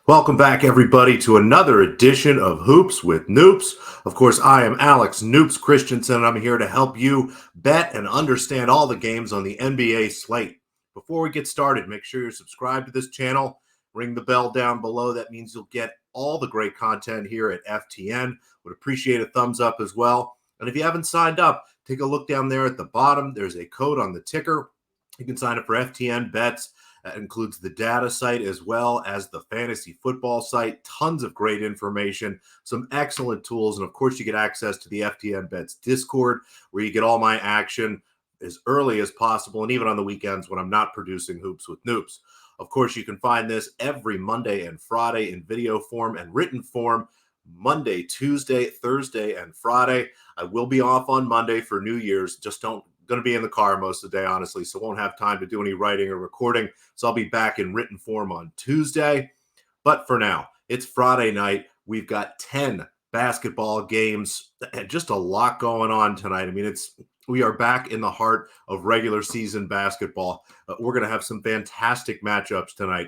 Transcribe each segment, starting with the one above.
Welcome back, everybody, to another edition of Hoops with Noops. Of course, I am Alex Noops Christensen, and I'm here to help you bet and understand all the games on the NBA slate. Before we get started, make sure you're subscribed to this channel. Ring the bell down below. That means you'll get all the great content here at FTN. Would appreciate a thumbs up as well. And if you haven't signed up, take a look down there at the bottom. There's a code on the ticker. You can sign up for FTN bets. That includes the data site as well as the fantasy football site. Tons of great information, some excellent tools, and of course, you get access to the FTN Bets Discord, where you get all my action as early as possible, and even on the weekends when I'm not producing Hoops with Noops. Of course, you can find this every Monday and Friday in video form and written form. Monday, Tuesday, Thursday, and Friday. I will be off on Monday for New Year's. Just don't going to be in the car most of the day, honestly, so won't have time to do any writing or recording. So I'll be back in written form on Tuesday. But for now, it's Friday night. We've got 10 basketball games and just a lot going on tonight. I mean, we are back in the heart of regular season basketball. We're going to have some fantastic matchups tonight.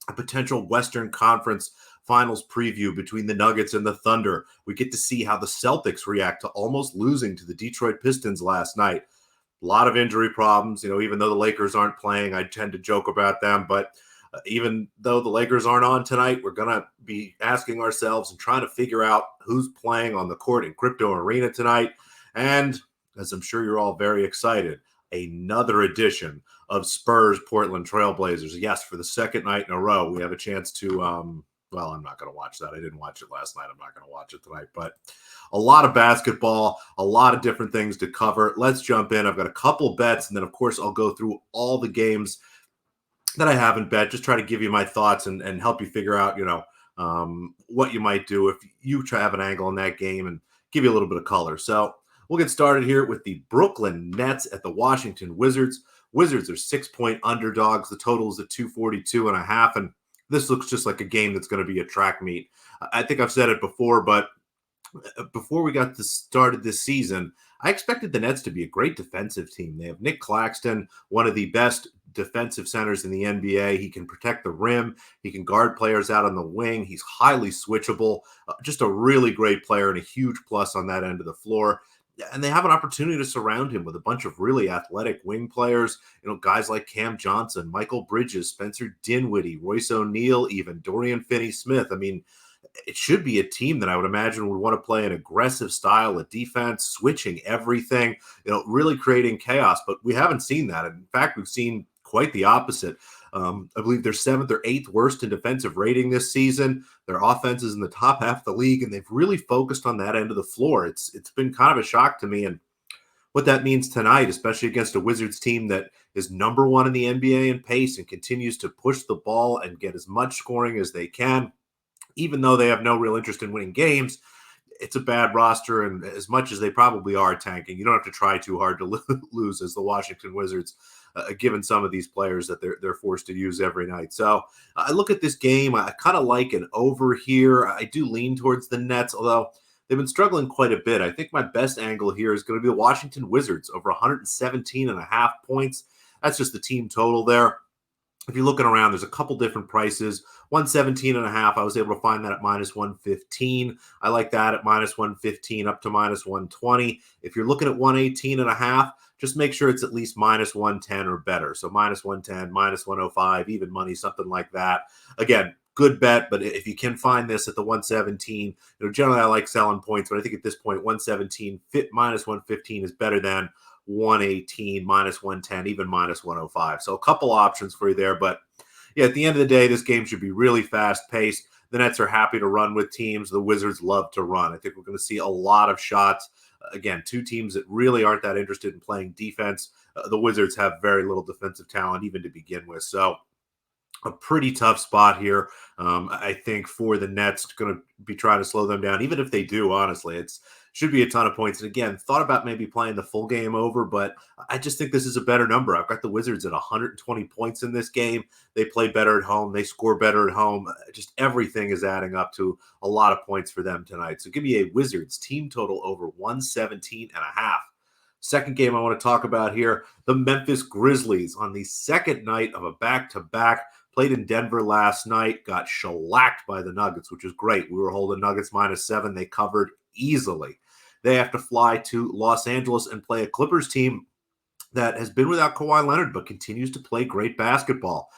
A potential Western Conference Finals preview between the Nuggets and the Thunder. We get to see how the Celtics react to almost losing to the Detroit Pistons last night. A lot of injury problems. Even though the Lakers aren't playing, I tend to joke about them. But even though the Lakers aren't on tonight, we're going to be asking ourselves and trying to figure out who's playing on the court in Crypto Arena tonight. And as I'm sure you're all very excited, another edition of Spurs Portland Trailblazers. Yes, for the second night in a row, we have a chance to well, I'm not going to watch that. I didn't watch it last night. I'm not going to watch it tonight. But a lot of basketball, a lot of different things to cover. Let's jump in. I've got a couple bets, and then, of course, I'll go through all the games that I haven't bet, just try to give you my thoughts and help you figure out, what you might do if you try to have an angle in that game and give you a little bit of color. So we'll get started here with the Brooklyn Nets at the Washington Wizards. Wizards are 6-point underdogs. The total is at 242.5, and this looks just like a game that's going to be a track meet. I think I've said it before, but before we got started this season, I expected the Nets to be a great defensive team. They have Nick Claxton, one of the best defensive centers in the NBA. He can protect the rim. He can guard players out on the wing. He's highly switchable. Just a really great player and a huge plus on that end of the floor. And they have an opportunity to surround him with a bunch of really athletic wing players, guys like Cam Johnson, Michael Bridges, Spencer Dinwiddie, Royce O'Neal, even Dorian Finney-Smith. I mean, it should be a team that I would imagine would want to play an aggressive style of defense, switching everything, really creating chaos. But we haven't seen that. In fact, we've seen quite the opposite. I believe they're 7th or 8th worst in defensive rating this season. Their offense is in the top half of the league, and they've really focused on that end of the floor. It's been kind of a shock to me, and what that means tonight, especially against a Wizards team that is number 1 in the NBA in pace and continues to push the ball and get as much scoring as they can, even though they have no real interest in winning games. It's a bad roster, and as much as they probably are tanking, you don't have to try too hard to lose as the Washington Wizards, given some of these players that they're forced to use every night. So I look at this game. I kind of like an over here. I do lean towards the Nets, although they've been struggling quite a bit. I think my best angle here is going to be the Washington Wizards over 117.5 points. That's just the team total there. If you're looking around, there's a couple different prices. 117.5, I was able to find that at minus 115. I like that at minus 115 up to minus 120. If you're looking at 118.5, just make sure it's at least minus 110 or better. So minus 110, minus 105, even money, something like that. Again, good bet, but if you can find this at the 117, generally I like selling points, but I think at this point, 117 minus 115 is better than 118, minus 110, even minus 105. So a couple options for you there. But yeah, at the end of the day, this game should be really fast paced. The Nets are happy to run with teams. The Wizards love to run. I think we're going to see a lot of shots. Again, two teams that really aren't that interested in playing defense. The Wizards have very little defensive talent even to begin with. So a pretty tough spot here. I think for the Nets, going to be trying to slow them down. Even if they do, honestly, should be a ton of points. And again, thought about maybe playing the full game over, but I just think this is a better number. I've got the Wizards at 120 points in this game. They play better at home. They score better at home. Just everything is adding up to a lot of points for them tonight. So give me a Wizards team total over 117.5. Second game I want to talk about here, the Memphis Grizzlies on the second night of a back-to-back played in Denver last night, got shellacked by the Nuggets, which is great. We were holding Nuggets -7. They covered easily. They have to fly to Los Angeles and play a Clippers team that has been without Kawhi Leonard, but continues to play great basketball.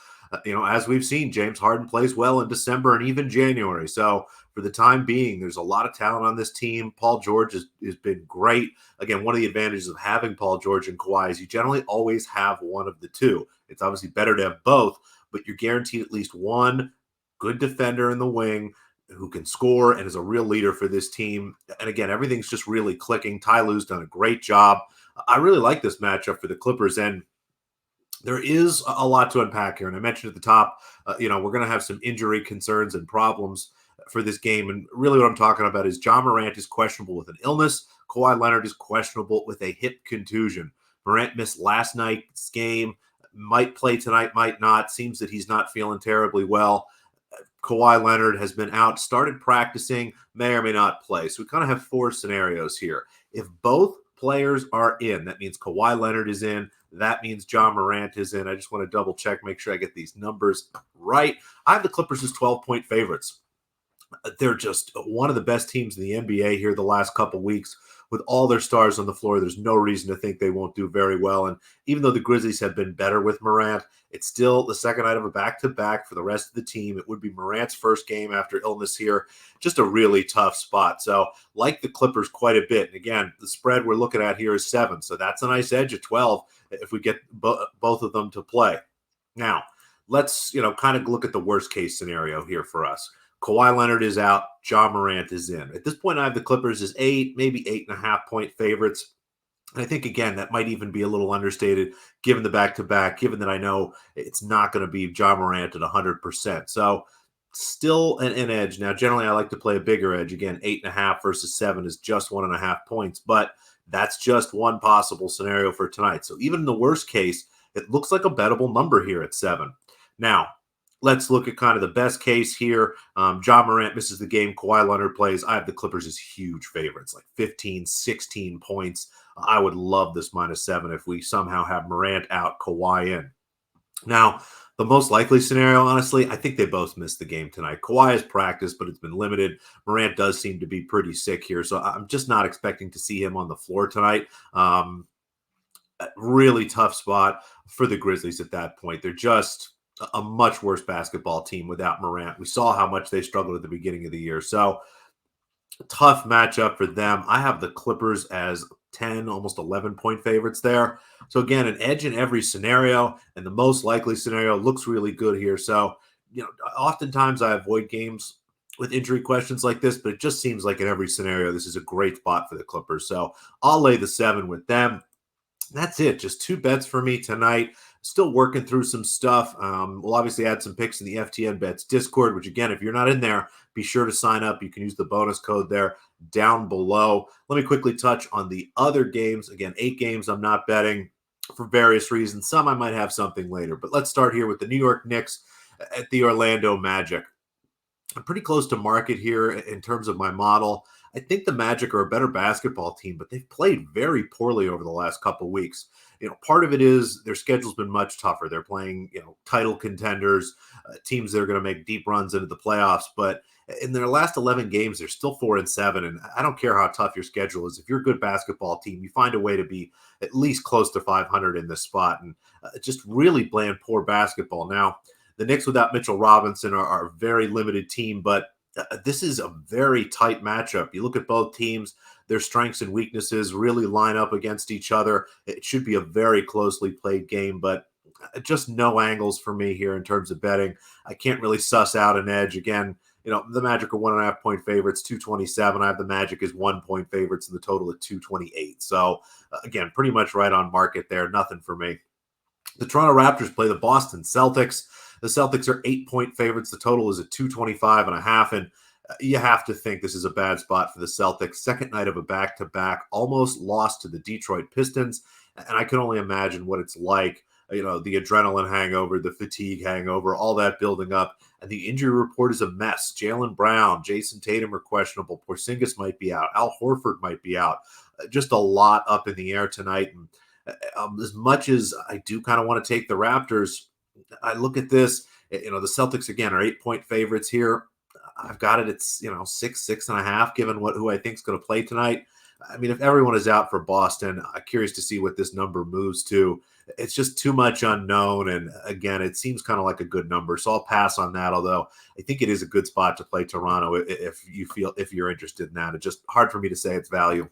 As we've seen, James Harden plays well in December and even January. So for the time being, there's a lot of talent on this team. Paul George has been great. Again, one of the advantages of having Paul George and Kawhi is you generally always have one of the two. It's obviously better to have both, but you're guaranteed at least one good defender in the wing who can score and is a real leader for this team. And again, everything's just really clicking. Ty Lue's done a great job. I really like this matchup for the Clippers, and there is a lot to unpack here. And I mentioned at the top, we're going to have some injury concerns and problems for this game. And really what I'm talking about is Ja Morant is questionable with an illness. Kawhi Leonard is questionable with a hip contusion. Morant missed last night's game, might play tonight, might not. Seems that he's not feeling terribly well. Kawhi Leonard has been out, started practicing, may or may not play. So we kind of have four scenarios here. If both players are in, that means Kawhi Leonard is in. That means Ja Morant is in. I just want to double check, make sure I get these numbers right. I have the Clippers as 12-point favorites. They're just one of the best teams in the NBA here the last couple weeks. With all their stars on the floor, there's no reason to think they won't do very well. And even though the Grizzlies have been better with Morant, it's still the second night of a back-to-back for the rest of the team. It would be Morant's first game after illness here. Just a really tough spot. So like the Clippers quite a bit. And again, the spread we're looking at here is 7. So that's a nice edge at 12 if we get both of them to play. Now, let's kind of look at the worst-case scenario here for us. Kawhi Leonard is out. Ja Morant is in. At this point, I have the Clippers as 8, maybe 8.5-point favorites. And I think, again, that might even be a little understated given the back-to-back, given that I know it's not going to be Ja Morant at 100%. So still an edge. Now, generally, I like to play a bigger edge. Again, 8.5 versus 7 is just 1.5 points. But that's just one possible scenario for tonight. So even in the worst case, it looks like a bettable number here at 7. Now, let's look at kind of the best case here. Ja Morant misses the game. Kawhi Leonard plays. I have the Clippers as huge favorites, like 15, 16 points. I would love this -7 if we somehow have Morant out, Kawhi in. Now, the most likely scenario, honestly, I think they both missed the game tonight. Kawhi has practiced, but it's been limited. Morant does seem to be pretty sick here, so I'm just not expecting to see him on the floor tonight. Really tough spot for the Grizzlies at that point. They're just a much worse basketball team without Morant. We saw how much they struggled at the beginning of the year. So tough matchup for them. I have the Clippers as 10, almost 11-point favorites there. So again, an edge in every scenario, and the most likely scenario looks really good here. So, oftentimes I avoid games with injury questions like this, but it just seems like in every scenario, this is a great spot for the Clippers. So I'll lay the 7 with them. That's it. Just 2 bets for me tonight. Still working through some stuff. We'll obviously add some picks in the FTN Bets Discord, which again, if you're not in there, be sure to sign up. You can use the bonus code there down below. Let me quickly touch on the other games. Again, 8 games I'm not betting for various reasons. Some I might have something later. But let's start here with the New York Knicks at the Orlando Magic. I'm pretty close to market here in terms of my model. I think the Magic are a better basketball team, but they've played very poorly over the last couple of weeks. Part of it is their schedule's been much tougher. They're playing, title contenders, teams that are going to make deep runs into the playoffs. But in their last 11 games, they're still 4-7. And I don't care how tough your schedule is. If you're a good basketball team, you find a way to be at least close to 500 in this spot. And just really playing poor basketball. Now, the Knicks without Mitchell Robinson are a very limited team, but this is a very tight matchup. You look at both teams, their strengths and weaknesses really line up against each other. It should be a very closely played game, but just no angles for me here in terms of betting. I can't really suss out an edge. Again, the Magic are 1.5-point favorites, 227. I have the Magic as 1-point favorites and the total at 228. So again, pretty much right on market there. Nothing for me. The Toronto Raptors play the Boston Celtics. The Celtics are 8-point favorites. The total is at 225.5. And you have to think this is a bad spot for the Celtics. Second night of a back-to-back, almost lost to the Detroit Pistons. And I can only imagine what it's like, the adrenaline hangover, the fatigue hangover, all that building up. And the injury report is a mess. Jaylen Brown, Jason Tatum are questionable. Porzingis might be out. Al Horford might be out. Just a lot up in the air tonight. And as much as I do kind of want to take the Raptors, I look at this, The Celtics, again, are 8-point favorites here. I've got it. It's, 6.5, given who I think is going to play tonight. I mean, if everyone is out for Boston, I'm curious to see what this number moves to. It's just too much unknown. And again, it seems kind of like a good number. So I'll pass on that. Although I think it is a good spot to play Toronto if you're interested in that. It's just hard for me to say its value.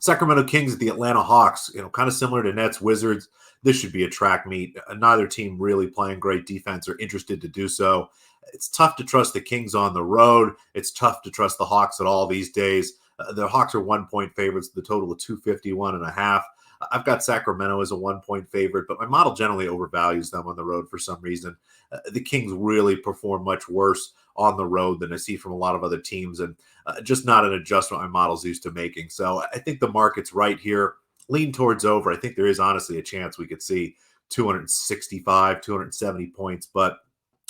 Sacramento Kings at the Atlanta Hawks, kind of similar to Nets Wizards. This should be a track meet. Neither team really playing great defense or interested to do so. It's tough to trust the Kings on the road. It's tough to trust the Hawks at all these days. The Hawks are 1-point favorites, the total of 251.5. I've got Sacramento as a 1-point favorite, but my model generally overvalues them on the road for some reason. The Kings really perform much worse on the road than I see from a lot of other teams, and just not an adjustment my model's used to making. So I think the market's right here. Lean towards over. I think there is honestly a chance we could see 265, 270 points, but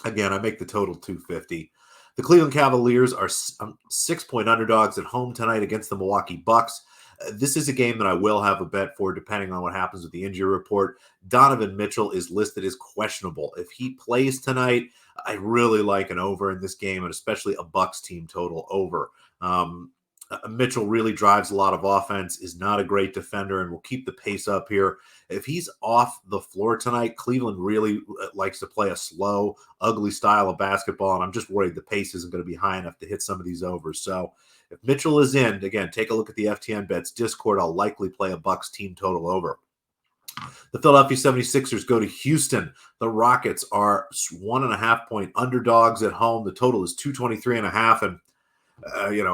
again, I make the total 250. The Cleveland Cavaliers are 6-point underdogs at home tonight against the Milwaukee Bucks. This is a game that I will have a bet for depending on what happens with the injury report. Donovan Mitchell is listed as questionable. If he plays tonight, I really like an over in this game, and especially a Bucks team total over. Mitchell really drives a lot of offense, is not a great defender, and will keep the pace up here. If he's off the floor tonight, Cleveland really likes to play a slow, ugly style of basketball, and I'm just worried the pace isn't going to be high enough to hit some of these overs. So if Mitchell is in, again, take a look at the FTN Bets Discord. I'll likely play a Bucks team total over. The Philadelphia 76ers go to Houston. The Rockets are 1.5-point underdogs at home. The total is 223.5, and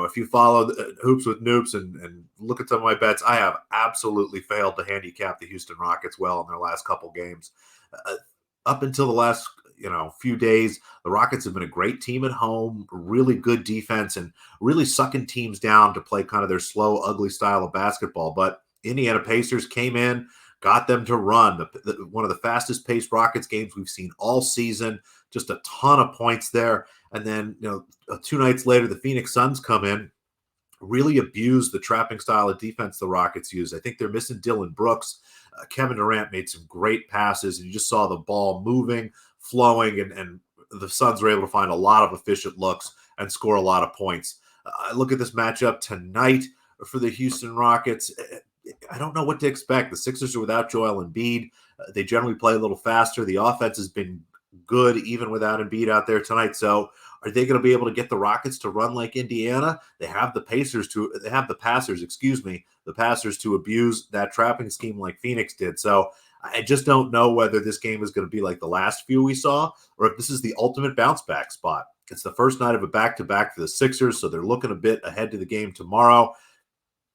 if you follow Hoops with Noops and look at some of my bets, I have absolutely failed to handicap the Houston Rockets well in their last couple games. Up until the last few days, the Rockets have been a great team at home, really good defense, and really sucking teams down to play kind of their slow, ugly style of basketball. But Indiana Pacers came in, got them to run. One of the fastest paced Rockets games we've seen all season. Just a ton of points there. And then, 2 nights later, the Phoenix Suns come in, really abuse the trapping style of defense the Rockets use. I think they're missing Dylan Brooks. Kevin Durant made some great passes, and you just saw the ball moving, flowing, and the Suns were able to find a lot of efficient looks and score a lot of points. I look at this matchup tonight for the Houston Rockets. I don't know what to expect. The Sixers are without Joel Embiid. They generally play a little faster. The offense has been good even without Embiid out there tonight. So are they going to be able to get the Rockets to run like Indiana? They have the passers to abuse that trapping scheme like Phoenix did. So I just don't know whether this game is going to be like the last few we saw, or if this is the ultimate bounce back spot. It's the first night of a back-to-back for the Sixers, so they're looking a bit ahead to the game tomorrow.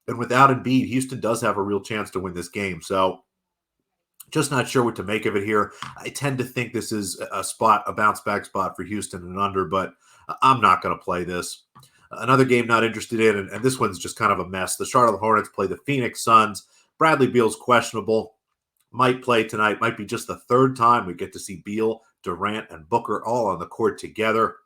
And without Embiid, Houston does have a real chance to win this game. So just not sure what to make of it here. I tend to think this is a bounce back spot for Houston and under, but I'm not going to play this. Another game not interested in, and this one's just kind of a mess. The Charlotte Hornets play the Phoenix Suns. Bradley Beal's questionable. Might play tonight. Might be just the third time we get to see Beal, Durant, and Booker all on the court together.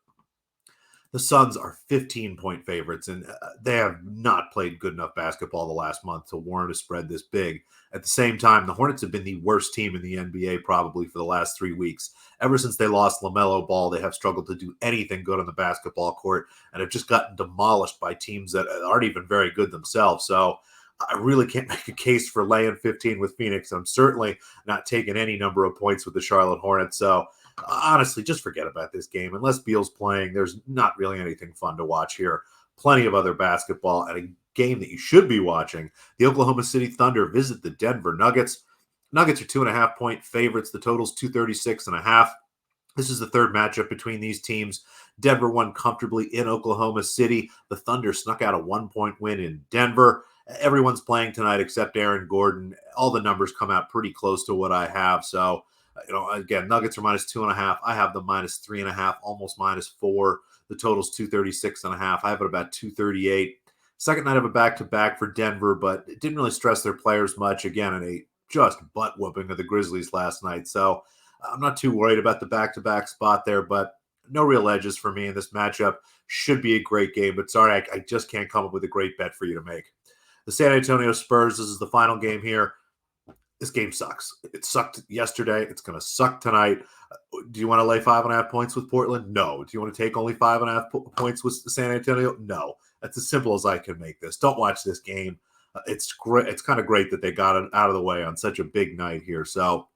The Suns are 15-point favorites, and they have not played good enough basketball the last month to warrant a spread this big. At the same time, the Hornets have been the worst team in the NBA probably for the last 3 weeks. Ever since they lost LaMelo Ball, they have struggled to do anything good on the basketball court and have just gotten demolished by teams that aren't even very good themselves. So I really can't make a case for laying 15 with Phoenix. I'm certainly not taking any number of points with the Charlotte Hornets. So honestly, just forget about this game. Unless Beal's playing, there's not really anything fun to watch here. Plenty of other basketball, and a game that you should be watching. The Oklahoma City Thunder visit the Denver Nuggets. Nuggets are 2.5-point favorites. The total's 236.5. This is the third matchup between these teams. Denver won comfortably in Oklahoma City. The Thunder snuck out a 1-point win in Denver. Everyone's playing tonight except Aaron Gordon. All the numbers come out pretty close to what I have. So, again, Nuggets are -2.5. I have them -3.5, almost -4. The total's 236.5. I have it about 238. Second night of a back-to-back for Denver, but it didn't really stress their players much. Again, in a just butt-whooping of the Grizzlies last night. So I'm not too worried about the back-to-back spot there, but no real edges for me in this matchup. Should be a great game, but sorry, I just can't come up with a great bet for you to make. The San Antonio Spurs, this is the final game here. this game sucks. It sucked yesterday. It's going to suck tonight. Do you want to lay 5.5 points with Portland? No. Do you want to take only 5.5 points with San Antonio? No. That's as simple as I can make this. Don't watch this game. It's great. It's kind of great that they got it out of the way on such a big night here. So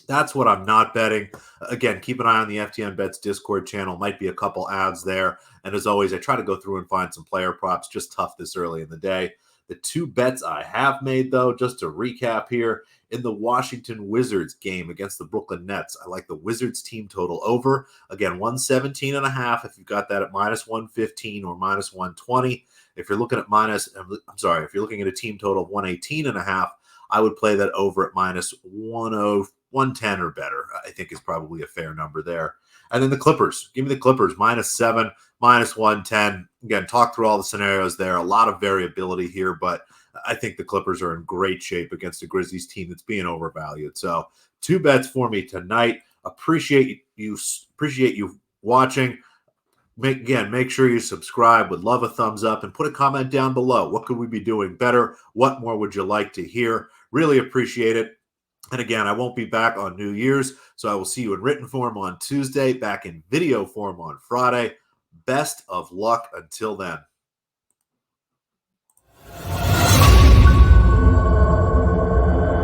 that's what I'm not betting. Again, keep an eye on the FTN Bets Discord channel. Might be a couple ads there. And as always, I try to go through and find some player props. Just tough this early in the day. The two bets I have made, though, just to recap here, in the Washington Wizards game against the Brooklyn Nets, I like the Wizards team total over. Again, 117.5 if you've got that at -115 or -120. If you're looking at if you're looking at a team total of 118.5, I would play that over at -110 or better. I think is probably a fair number there. And then the Clippers. Give me the Clippers, -7, -110. Again, talk through all the scenarios there. A lot of variability here, but I think the Clippers are in great shape against a Grizzlies team that's being overvalued. So two bets for me tonight. Appreciate you watching. Make sure you subscribe. Would love a thumbs up and put a comment down below. What could we be doing better? What more would you like to hear? Really appreciate it. And again, I won't be back on New Year's, so I will see you in written form on Tuesday, back in video form on Friday. Best of luck until then.